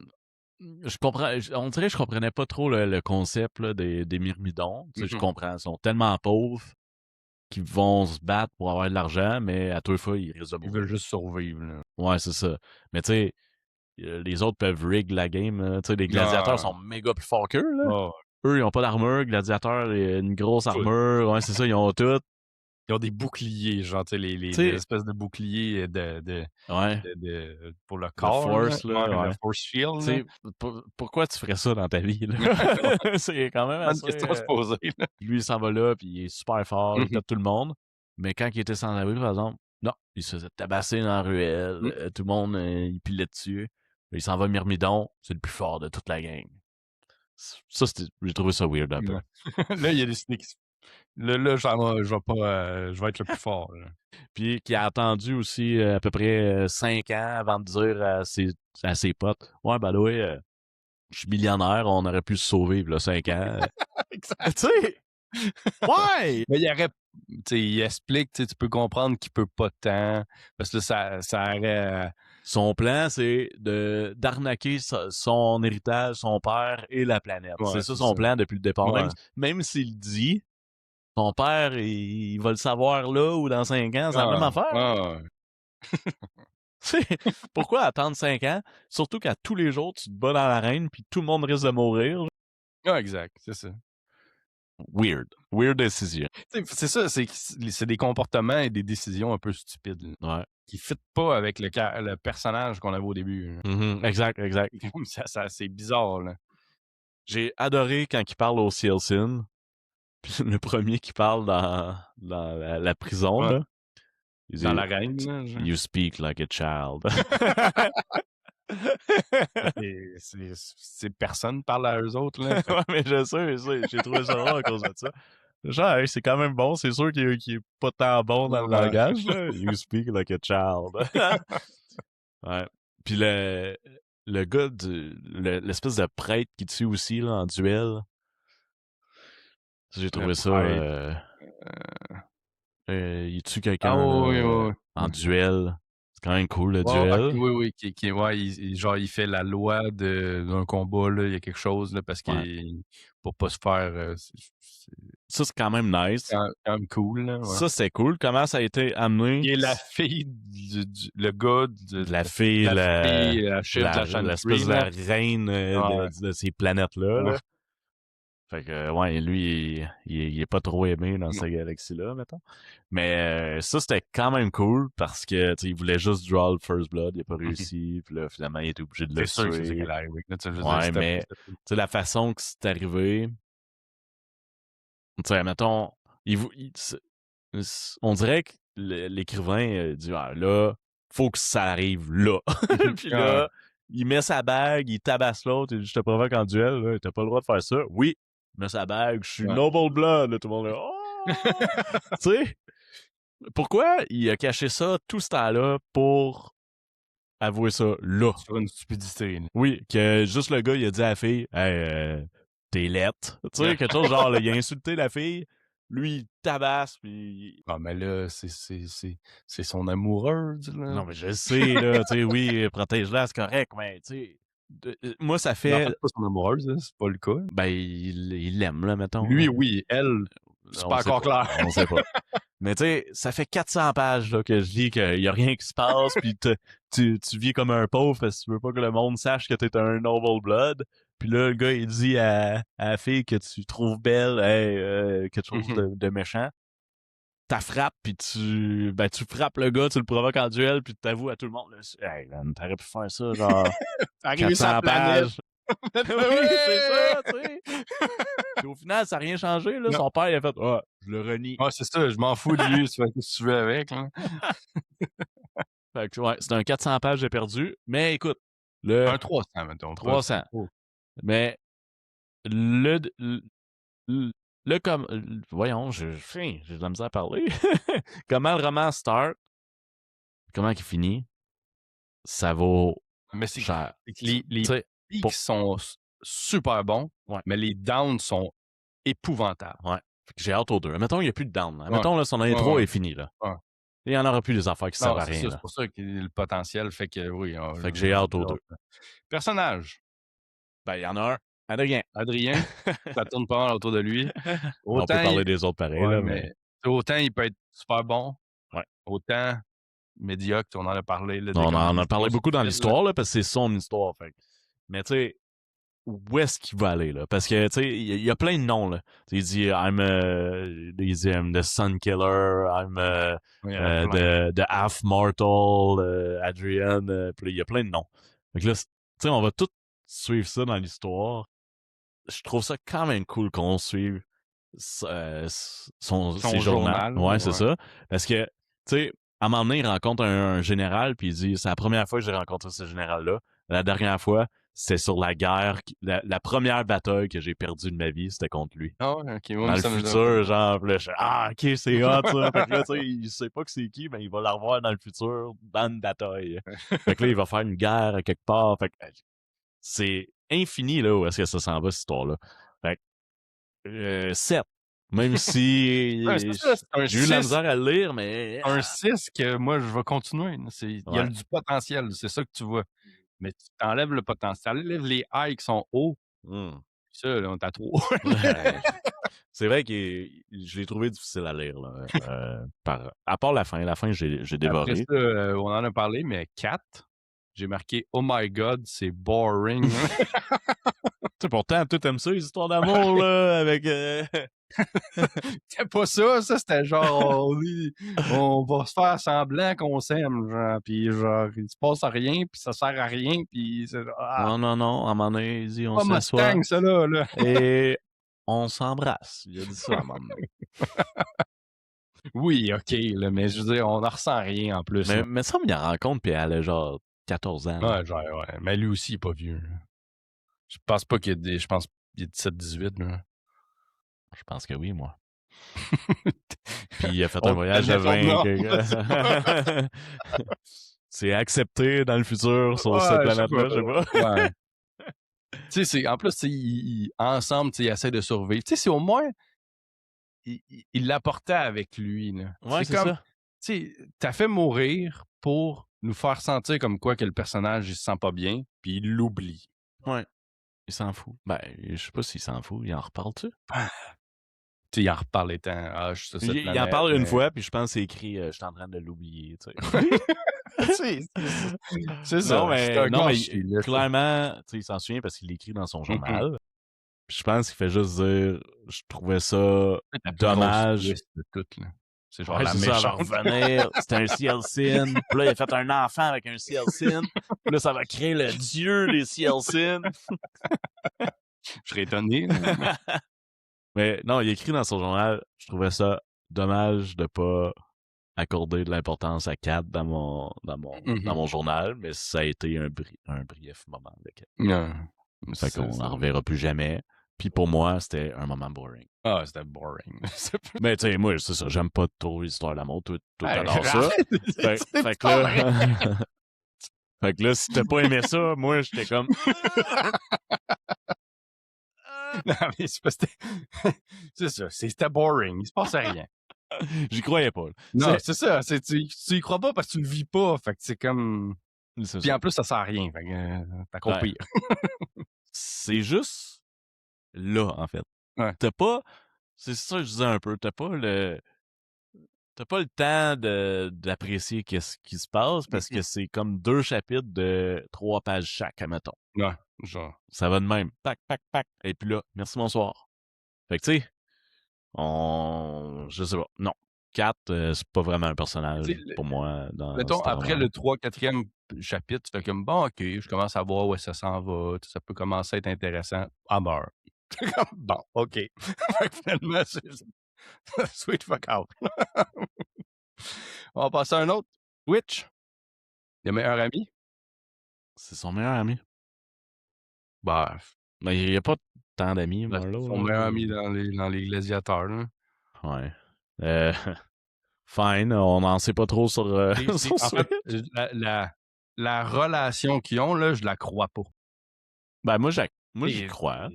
on dirait que je comprenais pas trop le concept là, des myrmidons. Tu sais, je comprends. Ils sont tellement pauvres qu'ils vont se battre pour avoir de l'argent, mais à toute fois, ils risquent de Ils mourir. veulent juste survivre, là. Ouais, c'est ça. Mais tu sais, les autres peuvent rig la game. Tu sais, les gladiateurs sont méga plus forts qu'eux. Là. Oh, Eux, ils ont pas d'armure. Gladiateurs, une grosse tout. armure. Ouais, c'est ça, ils ont tout. Ils ont des boucliers, genre, tu sais, les Tu sais, espèces de boucliers ouais, pour le le corps, là. force, là, Ouais, le ouais. force shield, Tu là. sais, pourquoi tu ferais ça dans ta vie, là? C'est quand même Bonne assez... question à se poser, là. Lui, il s'en va là, puis il est super fort, il pète tout le monde. Mais quand il était sans abri, par exemple, non, il se faisait tabasser dans la ruelle. Tout le monde, il pilait dessus. Il s'en va Myrmidon, c'est le plus fort de toute la gang. Ça, j'ai trouvé ça weird un peu. Là, il a décidé qu'il là, je vais pas, je vais être le plus fort, là. Puis qui a attendu aussi à peu près 5 ans avant de dire à ses potes, ouais, ben là, je suis millionnaire, on aurait pu se sauver, là, 5 ans. Exact. Tu sais, ouais! Mais il aurait, tu sais, il explique, tu sais, tu peux comprendre qu'il peut pas tant, parce que là, ça aurait, Son plan, c'est d'arnaquer son héritage, son père et la planète. C'est ouais, ça c'est son ça. plan depuis le départ. Ouais. Même s'il dit, son père, il va le savoir là ou dans 5 ans, c'est la même affaire. Ouais. Pourquoi attendre 5 ans? Surtout qu'à tous les jours, tu te bats dans l'arène puis tout le monde risque de mourir. Ouais, exact, c'est ça. Weird. Weird décision. C'est ça, c'est des comportements et des décisions un peu stupides, là, Ouais. qui fitent pas avec le personnage qu'on avait au début, là. Mm-hmm. Exact. Comme ça, c'est bizarre, là. J'ai adoré quand il parle au Sealsin. Puis le premier qui parle dans la prison, Ouais. là. Il Dans dit, l'arène, là, genre. You speak like a child. C'est personne parle à eux autres, là. Ouais, mais je sais, j'ai trouvé ça drôle à cause de ça. Genre, hey, c'est quand même bon, c'est sûr qu'il est pas tant bon dans le Ouais. langage, là. You speak like a child. Ouais. Puis le gars, l'espèce de prêtre qui tue aussi, là, en duel. J'ai trouvé ça... il tue quelqu'un oui. en duel. C'est quand même cool, le Ouais, duel. oui, ouais, genre, il fait la loi d'un combat, là, il y a quelque chose, là, parce Ouais. qu'il pour pas se faire, Ça, c'est quand même nice. quand même cool, là, ouais. Ça, c'est cool. Comment ça a été amené? Et la fille le gars De la fille, la chef de la Chantry, l'espèce de là. reine Ouais. de ces planètes-là. Ouais. Là. Fait que, ouais, lui, il est pas trop aimé dans cette galaxie-là, mettons. Mais ça, c'était quand même cool parce que, tu sais, il voulait juste draw le First Blood, il a pas réussi, puis là, finalement, il était obligé de le C'est sûr que c'est ça qui tuer. allait arriver, là, tu sais, je veux Ouais, dire, mais, tu sais, la façon que c'est arrivé, tu sais, mettons, on dirait que l'écrivain dit, ah, là, faut que ça arrive là. Puis là, il met sa bague, il tabasse l'autre, il dit, je te provoque en duel, là, t'as pas le droit de faire ça. Oui, il met sa bague, je suis Noble Blood, là, tout le monde est, oh! Tu sais, pourquoi il a caché ça tout ce temps-là pour avouer ça là? Sur une stupidité, là. Oui, que juste le gars, il a dit à la fille, hey, t'es lettre. Tu sais, quelque chose genre, là, il a insulté la fille, lui, il tabasse, puis... Ah, mais là, c'est son amoureuse, là. Non, mais je le sais, là, tu sais, oui, protège-la, c'est correct, mais, tu sais, moi, ça Mais en fait, fait... pas son amoureuse, là, c'est pas le cas. Ben, il l'aime, là, mettons. Lui, là. oui. Elle, c'est On pas sait encore pas. clair. On sait pas. Mais tu sais, ça fait 400 pages là, que je lis qu'il y a rien qui se passe, puis tu vis comme un pauvre parce que tu veux pas que le monde sache que t'es un noble blood. Puis là, le gars, il dit à la fille que tu trouves belle, hey, quelque chose de méchant. T'as frappes, puis tu frappes le gars, tu le provoques en duel, puis tu t'avoues à tout le monde. Là, hey, man, t'aurais pu faire ça, genre Arrivé sur la 400 planète. pages. Oui, c'est ça, tu sais. Puis au final, ça n'a rien changé. Là. Non. Son père, il a fait « Ah, je le renie. » Ouais, c'est ça, je m'en fous de lui, tu fais ce que tu veux avec, là. Fait que, ouais, c'est un 400 pages de perdu. Mais écoute, Un 300, mettons. 300. Oh. Mais comme... Voyons, j'ai de la misère à parler. Comment le roman start, comment il finit, ça vaut Mais c'est cher. que les Tu sais, pics sont super bons, Ouais. mais les downs sont épouvantables. ouais. Fait que j'ai hâte aux deux. Mettons, il n'y a plus de down. Ouais. Mettons, là, son intro Ouais. est fini. Là. Ouais. Il n'y en aura plus des affaires qui servent à c'est rien. ça, Là. c'est pour ça que le potentiel fait que oui. Fait que j'ai hâte aux deux. Personnage. Ben, il y en a un. Adrien. Adrien, ça tourne pas mal autour de lui. On peut parler des autres pareils. Ouais, là, mais autant il peut être super bon, Ouais. autant médiocre, on en a parlé. Là, on en a parlé beaucoup dans l'histoire. l'histoire, là, parce que c'est son histoire. Fait. Mais tu sais, où est-ce qu'il va aller? Là? Parce que tu sais, il y a plein de noms. Là. Il dit I'm the Sun Killer, I'm the Half Mortal, Adrian. Puis il y a plein de noms. Fait que là, tu sais, on va tout suivre ça dans l'histoire. Je trouve ça quand même cool qu'on suive ses journaux. Ouais, c'est ça. Parce que, tu sais, à un moment donné, il rencontre un général, puis il dit, c'est la première fois que j'ai rencontré ce général-là. La dernière fois, c'est sur la guerre, la première bataille que j'ai perdue de ma vie, c'était contre lui. Ah ouais, ok. Dans le futur, genre, là, ok, c'est hot, ça. Fait que là, tu sais, il sait pas que c'est qui, mais il va la revoir dans le futur, dans une bataille. Fait que là, il va faire une guerre à quelque part. Fait que c'est infini, là, où est-ce que ça s'en va, cette histoire-là. Fait que, 7. Même si j'ai eu la misère à le lire, mais... Un 6 que moi, je vais continuer. Il y a du potentiel, c'est ça que tu vois. Mais tu t'enlèves le potentiel, tu enlèves les highs qui sont hauts. Ça, là, on est à 3. C'est vrai que je l'ai trouvé difficile à lire. Là, à part la fin. La fin, j'ai dévoré. Après ça, on en a parlé, mais 4, j'ai marqué « Oh my God, c'est boring. » Pourtant, toi, t'aimes ça, les histoires d'amour, là, avec... C'était pas ça, c'était genre, on va se faire semblant qu'on s'aime, genre, puis genre, il se passe rien, puis ça sert à rien, puis c'est genre, Non, à un moment donné, il dit, on s'assoit. Ça, là. Et on s'embrasse. Il a dit ça à un moment donné. Oui, OK, là, mais je veux dire, on n'en ressent rien en plus. Mais ça, il la rencontre, puis elle a genre 14 ans. Ouais, genre, ouais. Mais lui aussi, il est pas vieux. Là. Je pense pas qu'il y ait je pense qu'il est 17-18, là. Je pense que oui, moi. Puis il a fait un voyage à 20. C'est accepté dans le futur sur cette planète-là, je sais pas. Ouais. Tu sais, en plus, ensemble, ils essaient de survivre. Tu sais, c'est au moins, il l'apportait avec lui. Là. Ouais, c'est comme, ça. Tu sais, t'as fait mourir pour nous faire sentir comme quoi que le personnage, il se sent pas bien, puis il l'oublie. Ouais. Il s'en fout. Ben, je sais pas s'il s'en fout. Il en reparle-tu? Tu sais, il en reparle étant... il en parle une fois, puis je pense que c'est écrit « Je suis en train de l'oublier. » C'est ça. Non, mais clairement, il s'en souvient parce qu'il l'écrit dans son journal. Puis je pense qu'il fait juste dire « Je trouvais ça dommage. » C'est genre la méchante. Revenir, c'était un Cielcine. Puis là, il a fait un enfant avec un Cielcine. Puis là, ça va créer le dieu des Cielcines. Je serais étonné. Mais non, il écrit dans son journal, je trouvais ça dommage de pas accorder de l'importance à Kat dans mon journal, mais ça a été un brief moment avec elle. Fait qu'on n'en reverra plus jamais. Puis pour moi, c'était un moment boring. Ah, c'était boring. Mais tu sais, moi, c'est ça, j'aime pas trop l'histoire d'amour, toi t'adores ça. Fait que là, si t'as pas aimé ça, moi, j'étais comme... Non, mais c'est pas... c'est ça, c'était boring, il se passait rien. J'y croyais pas. Là. Non, c'est ça, tu y crois pas parce que tu le vis pas, fait que c'est comme... C'est Puis ça. en plus, ça sert à rien, fait que t'as compris. C'est juste là, en fait. Ouais. T'as pas... C'est ça que je disais un peu. T'as pas le temps d'apprécier qu'est-ce qui se passe parce que c'est comme 2 chapitres de 3 pages chaque, admettons. Ouais, genre... Ça va de même. Pac, pac, pac. Et puis là, merci, bonsoir. Fait que, tu sais, je sais pas. Non. 4, c'est pas vraiment un personnage pour moi dans Mettons, Star après Wars. le 3, 4e chapitre, tu fais comme, bon, OK, je commence à voir où ça s'en va, ça peut commencer à être intéressant. Ah, meurt. Bon, OK. Fait que finalement, c'est sweet fuck out. On va passer à un autre. Witch. Le meilleur ami. C'est son meilleur ami. Bah, Mais il y a pas tant d'amis, c'est Marlo. son meilleur ami dans les gladiateurs. Là. Ouais. Fine, on n'en sait pas trop sur, sur En fait, Switch. la relation qu'ils ont, là, je la crois pas. Ben, moi, j'y crois.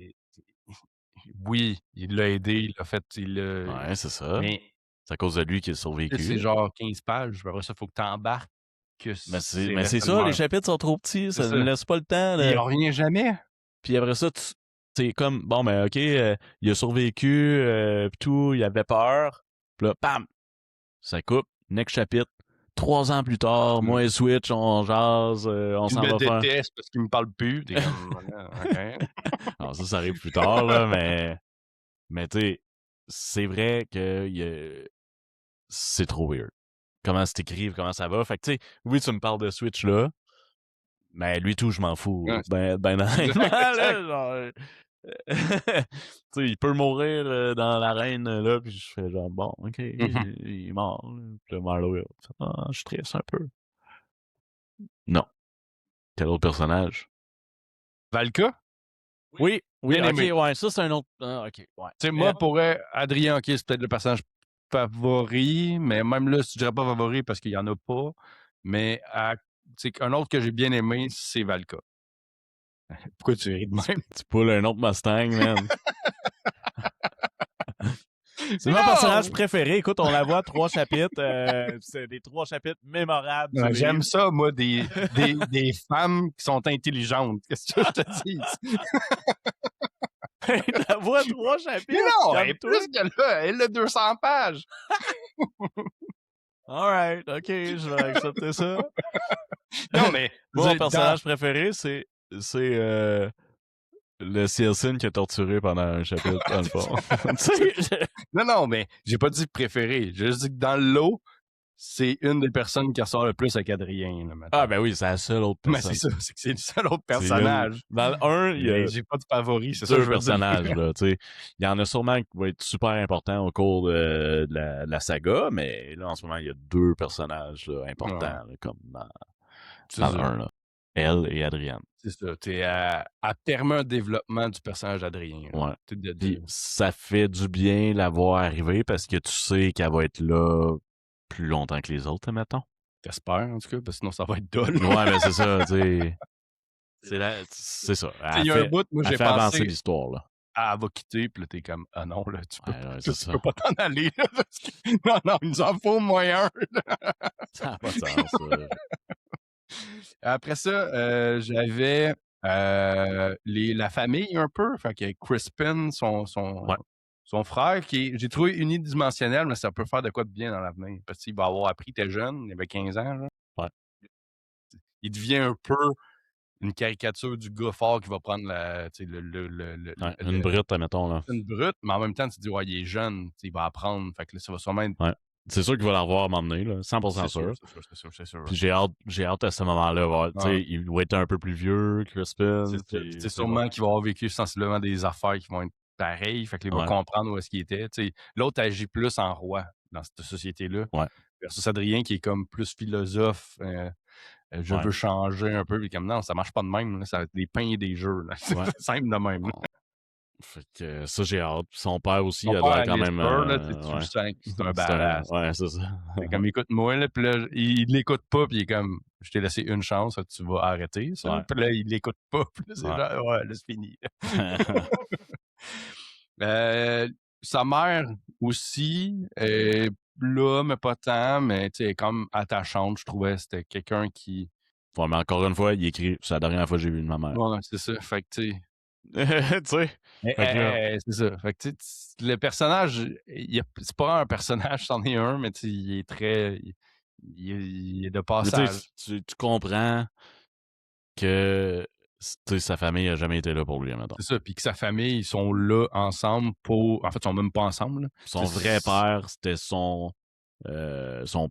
Oui, il l'a aidé, il l'a fait. Ouais, c'est ça. Mais c'est à cause de lui qu'il a survécu. c'est genre 15 pages. Après ça, il faut que tu embarques. Mais c'est ça, les chapitres sont trop petits, ça ne laisse pas le temps. Il revient jamais. Puis après ça, c'est comme, bon, ben, OK, il a survécu, pis tout, il avait peur. Puis là, bam! Ça coupe. Next chapitre. 3 ans plus tard, moi et Switch, on jase, on s'en va faire. Il me déteste parce qu'il me parle plus. T'es comme, OK. Alors ça arrive plus tard, là, mais tu sais, c'est vrai que c'est trop weird. Comment c'est écrit, comment ça va. Fait que tu sais, oui, tu me parles de Switch là, mais lui tout, je m'en fous. Ouais. Ben honnêtement, là, genre, tu sais, il peut mourir dans l'arène là, puis je fais genre bon, ok, il est mort. Puis le Marlo, je suis triste un peu. Non. Quel autre personnage? Valka? Oui, Bien ok, aimé. ouais, ça c'est un autre. Ok, ouais. Tu sais, moi, Adrien, ok, c'est peut-être le personnage favori, mais même là, je dirais pas favori parce qu'il y en a pas. Mais un autre que j'ai bien aimé, c'est Valka. Pourquoi tu ris de même? Tu poules un autre Mustang, man. C'est mon personnage préféré. Écoute, on la voit 3 chapitres. C'est des 3 chapitres mémorables. Ouais, j'aime ça, moi, des femmes qui sont intelligentes. Qu'est-ce que je te dis? Tu la vois 3 chapitres. Mais non, elle est plus que là. Elle a 200 pages. Alright, ok, je vais accepter ça. Non, mais mon personnage préféré, c'est le Silson qui a torturé pendant un chapitre, dans le fond. Non, mais j'ai pas dit préféré. J'ai juste dit que dans le lot, c'est une des personnes qui ressort le plus avec Adrien. Là, ben oui, c'est la seule autre personne. Mais c'est ça, c'est que c'est le seul autre personnage. Dans le 1, il y a j'ai pas de favori, c'est 2 personnages. Là, il y en a sûrement qui vont être super importants au cours de la saga, mais là, en ce moment, il y a 2 personnages là, importants, là, comme dans le 1. Là. Elle et Adrienne. C'est ça. Elle permet un développement du personnage d'Adrien. Ouais. Puis ça fait du bien la voir arriver parce que tu sais qu'elle va être là plus longtemps que les autres, mettons. T'espères, en tout cas, parce que sinon ça va être dole. Ouais, mais c'est ça, tu sais. C'est ça. Il y a un bout, moi, j'ai pensé avancer l'histoire, là. Elle va quitter, puis là, t'es comme, ah non, là, tu peux pas t'en aller, là, parce que... Non, il nous en faut au moins un, ça n'a pas de sens, Après ça, j'avais la famille un peu, fait que Crispin, son frère, j'ai trouvé unidimensionnel, mais ça peut faire de quoi de bien dans l'avenir, parce qu'il va avoir appris, t'es jeune, il avait 15 ans, là. Ouais. Il devient un peu une caricature du gars fort qui va prendre une brute, mettons, là. Une brute, mais en même temps, tu te dis, ouais, il est jeune, il va apprendre, fait que là, ça va sûrement être... Ouais. C'est sûr qu'il va la revoir à un moment donné, là, 100% sûr. C'est sûr. Puis j'ai hâte à ce moment-là, voir, il va être un peu plus vieux, Crispin. C'est sûrement qu'il va avoir vécu sensiblement des affaires qui vont être pareilles, fait qu'il va comprendre où est-ce qu'il était. L'autre agit plus en roi dans cette société-là. Ouais. Versus Adrien qui est comme plus philosophe, je veux changer un peu, puis comme non, ça marche pas de même, là, ça va être des pains et des jeux. Là. C'est simple de même. Là. Fait que ça, j'ai hâte. Son père aussi, il a l'air quand même. Tu le sens que c'est un badass. Ouais, c'est ça. C'est comme, écoute-moi, là, puis là, il l'écoute pas, puis il est comme, je t'ai laissé une chance, tu vas arrêter ça. Puis là, il l'écoute pas, puis là, c'est genre, ouais, là, c'est fini. Sa mère aussi, là, mais pas tant, mais tu sais, comme attachante, je trouvais. C'était quelqu'un qui... Ouais, mais encore une fois, il écrit, c'est la dernière fois que j'ai vu de ma mère. Ouais, c'est ça. Fait que, tu sais... Tu sais? Fait que là, c'est ça. Fait que, tu sais, le personnage, c'est pas un personnage, c'en est un, mais tu sais, il est très... Il est de mais tu passage. sais, tu comprends que tu sais, sa famille a jamais été là pour lui, mettons. C'est ça. Puis que sa famille, ils sont là ensemble pour... En fait, ils sont même pas ensemble, là. Son vrai père, c'était son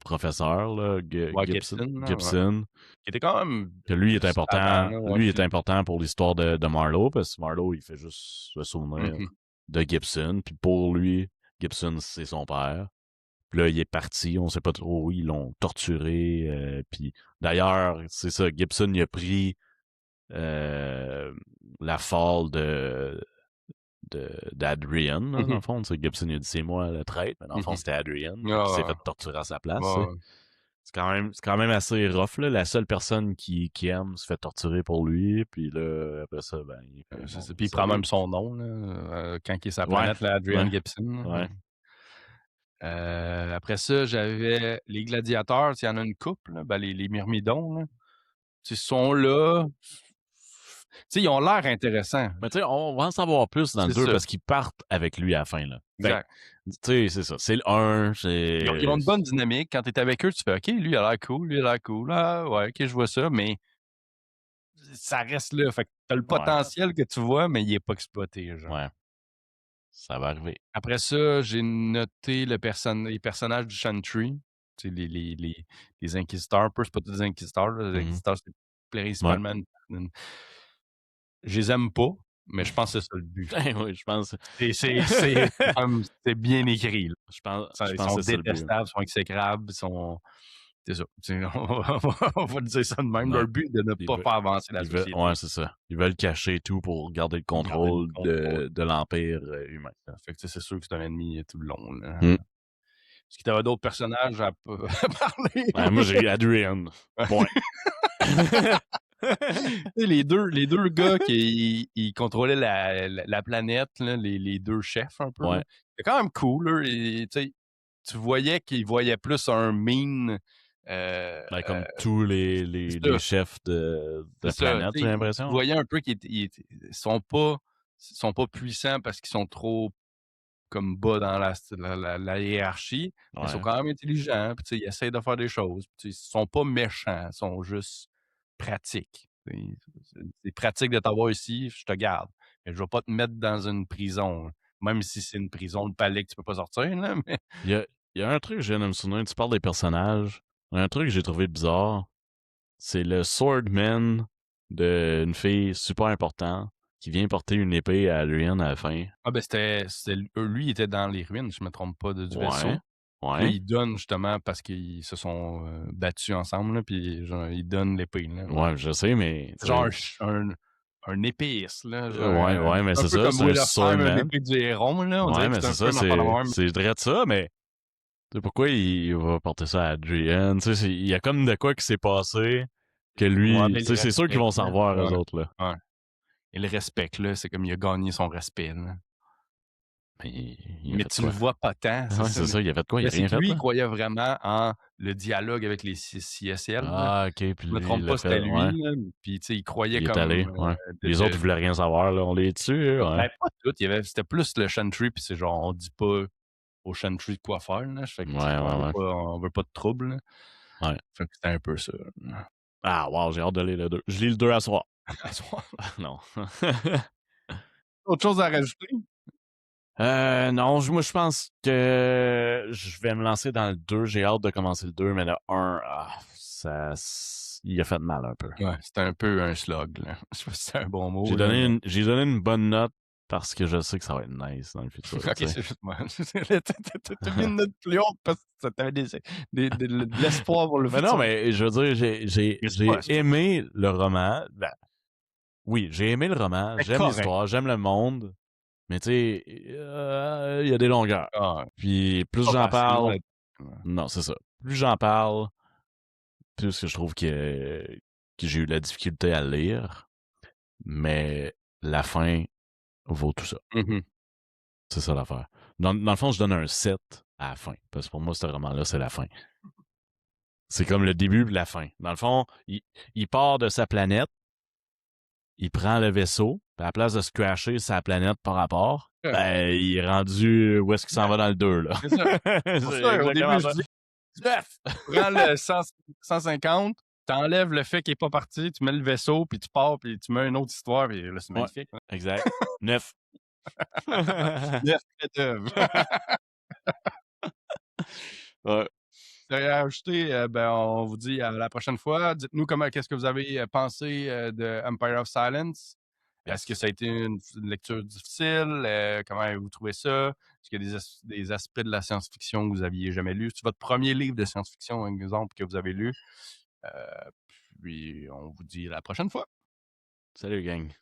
professeur, là, Ouais, Gibson, là, ouais. Gibson, Qui était quand même que lui est savant, important. là, ouais, Lui est puis... important pour l'histoire de Marlowe, parce que Marlowe, il fait juste se souvenir Mhm. de Gibson. Puis pour lui, Gibson, c'est son père. Puis là, il est parti, on sait pas trop où, ils l'ont torturé. Puis d'ailleurs, c'est ça, Gibson, il a pris la fall d'Adrian, là, dans Mhm. le fond. Tu sais, Gibson, il a dit c'est moi le traître, mais dans le fond, Mhm. c'était Adrian. Puis il s'est Ah, fait torturer à sa place. Tu sais. ouais, C'est quand même assez rough, là. La seule personne qui aime se fait torturer pour lui, puis là, après ça, ben, il est comme, c'est bon, ça. Puis il prend salut. même son nom, là, quand il est sa Ouais, planète, là, Adrian ouais, Gibson. ouais. Là. Après ça, j'avais les gladiateurs, il y en a une couple, là, ben, les myrmidons, là. Ils sont là. Ils ont l'air intéressants. Mais tu sais, on va en savoir plus dans le C'est 2 ça, parce qu'ils partent avec lui à la fin, là. Fait exact. tu sais, c'est ça. C'est le 1, Ils ont une bonne dynamique. Quand tu es avec eux, tu fais OK, lui, il a l'air cool, lui, il a l'air cool. Ah, ouais, OK, je vois ça, mais ça reste là. Fait que tu as le Ouais, potentiel que tu vois, mais il est pas exploité, genre. ouais, ça va arriver. Après ça, j'ai noté les personnages du Chantry, tu sais, les inquisiteurs un peu, c'est pas tous des inquisiteurs, là. Les Mhm. inquisiteurs, c'est Ouais. principalement je les aime pas, mais je pense que c'est ça le but. Ben oui, C'est comme c'est bien écrit, là. je Ils pense sont que c'est ça le but. détestables, ils sont exécrables, ils sont c'est ça. Tu sais, on va le dire ça de même. Ouais. Leur but est de ne Ils pas veulent, faire avancer la ouais, société, c'est ça. Ils veulent cacher tout pour garder le garder le contrôle contrôle. de l'Empire humain. Fait que tu sais, c'est sûr que c'est un ennemi tout le long, là. Mm. Est-ce que tu avais d'autres personnages à parler? Ouais, moi, j'ai Adrian. Point. Tu sais, les deux gars qui ils contrôlaient la planète, là, les 2 chefs un peu, là. Ouais. C'est quand même cool, là, et tu sais, tu voyais qu'ils voyaient plus un mean, Ben, comme tous c'est les ça, chefs c'est de ça, planète, tu j'ai sais, tu l'impression. voyais un peu ils sont pas puissants parce qu'ils sont trop comme bas dans la hiérarchie, mais ils sont Ouais. quand même intelligents, puis tu sais, ils essayent de faire des choses, puis tu sais, ils sont pas méchants, ils sont juste pratiques. Tu sais, c'est pratique de t'avoir ici, je te garde, mais je vais pas te mettre dans une prison, même si c'est une prison de palais que tu peux pas sortir, là, mais Il y a un truc que je viens de me souvenir, tu parles des personnages. Un truc que j'ai trouvé bizarre, c'est le swordman d'une fille super importante qui vient porter une épée à Adrian à la fin. ah ben, c'était lui, il était dans les ruines, je me trompe pas, du Ouais. vaisseau. Puis là, Ouais. il donne justement parce qu'ils se sont, battus ensemble, là, puis genre, il donne l'épée, là, ouais. Ouais, je sais, mais tu Genre sais, un épéiste, là, genre ouais, mais un c'est peu ça, comme c'est un Will of Time, un swordman. épée du héron, là. On Ouais, dirait que mais c'est c'est un peu ça, une affaire de même. c'est vrai de ça, mais tu sais, pourquoi il va porter ça à Adrian? Tu sais, il y a comme de quoi qui s'est passé que Ouais, lui, mais tu il sais, le c'est sûr qu'ils respecte, vont s'en là. revoir, eux Ouais, autres, là. ouais. Il le respecte, là, c'est comme il a gagné son respect, là. Mais il a Mais fait tu le quoi? vois pas tant, c'est Ouais, ça, c'est ça, il a fait quoi? Il mais a c'est rien que fait, lui, il là? croyait vraiment en le dialogue avec les CSL, là. Ah, ok, puis Je me lui, il trompe l'a pas, fait, c'était ouais. lui, là, puis tu sais, il croyait Il est allé, comme, ouais. Les autres, de ils voulaient rien savoir, là. On les tue, ouais. ben, pas tout, c'était plus le Chantry, puis c'est genre, on dit pas au Chantry de quoi faire, là. Fait que, Ouais, tu sais, ouais, ouais. on veut pas de trouble, là. Ouais. Fait que c'était un peu ça. Ah, wow, j'ai hâte de lire le 2. Je lis le 2 à soir. Non. Autre chose à rajouter? Non, moi, je pense que je vais me lancer dans le 2. J'ai hâte de commencer le 2, mais le 1, il a fait mal un peu. Ouais, c'était un peu un slog, là. Je sais pas si c'est un bon mot, là, mais J'ai donné une bonne note parce que je sais que ça va être nice dans le futur, OK, tu sais. c'est juste moi. Tu mis une note plus haute parce que ça t'avait de l'espoir pour le Mais non, futur. mais je veux dire, Mais j'ai c'est pas aimé le roman. Ben, oui, j'ai aimé le roman. c'est J'aime correct. l'histoire, j'aime le monde. Mais tu sais, il y a des longueurs. Ah, Puis plus pas j'en facile, parle, ouais. non, c'est ça. Plus j'en parle, plus que je trouve que j'ai eu la difficulté à le lire. Mais la fin vaut tout ça. Mhm. C'est ça l'affaire. Dans le fond, je donne un 7 à la fin. Parce que pour moi, ce roman-là, c'est la fin. C'est comme le début et la fin. Dans le fond, il part de sa planète, il prend le vaisseau, puis à la place de se crasher sa planète par rapport, ben, il est rendu où est-ce qu'il s'en va dans le 2, là. C'est ça. C'est Pour ça, au début, exactement je ça. dis, prends le 150, t'enlèves le fait qu'il n'est pas parti, tu mets le vaisseau, puis tu pars, puis tu mets une autre histoire, puis là, c'est Ouais, magnifique. Hein. exact. 9. 9 chefs-d'œuvre. Ouais. Rien à ajouter, ben, on vous dit à la prochaine fois. Dites-nous qu'est-ce que vous avez pensé de Empire of Silence. Est-ce que Yes. ça a été une lecture difficile? Comment vous trouvez ça? Est-ce qu'il y a des aspects de la science-fiction que vous aviez jamais lus? C'est votre premier livre de science-fiction, un exemple, que vous avez lu. Puis on vous dit à la prochaine fois. Salut, gang.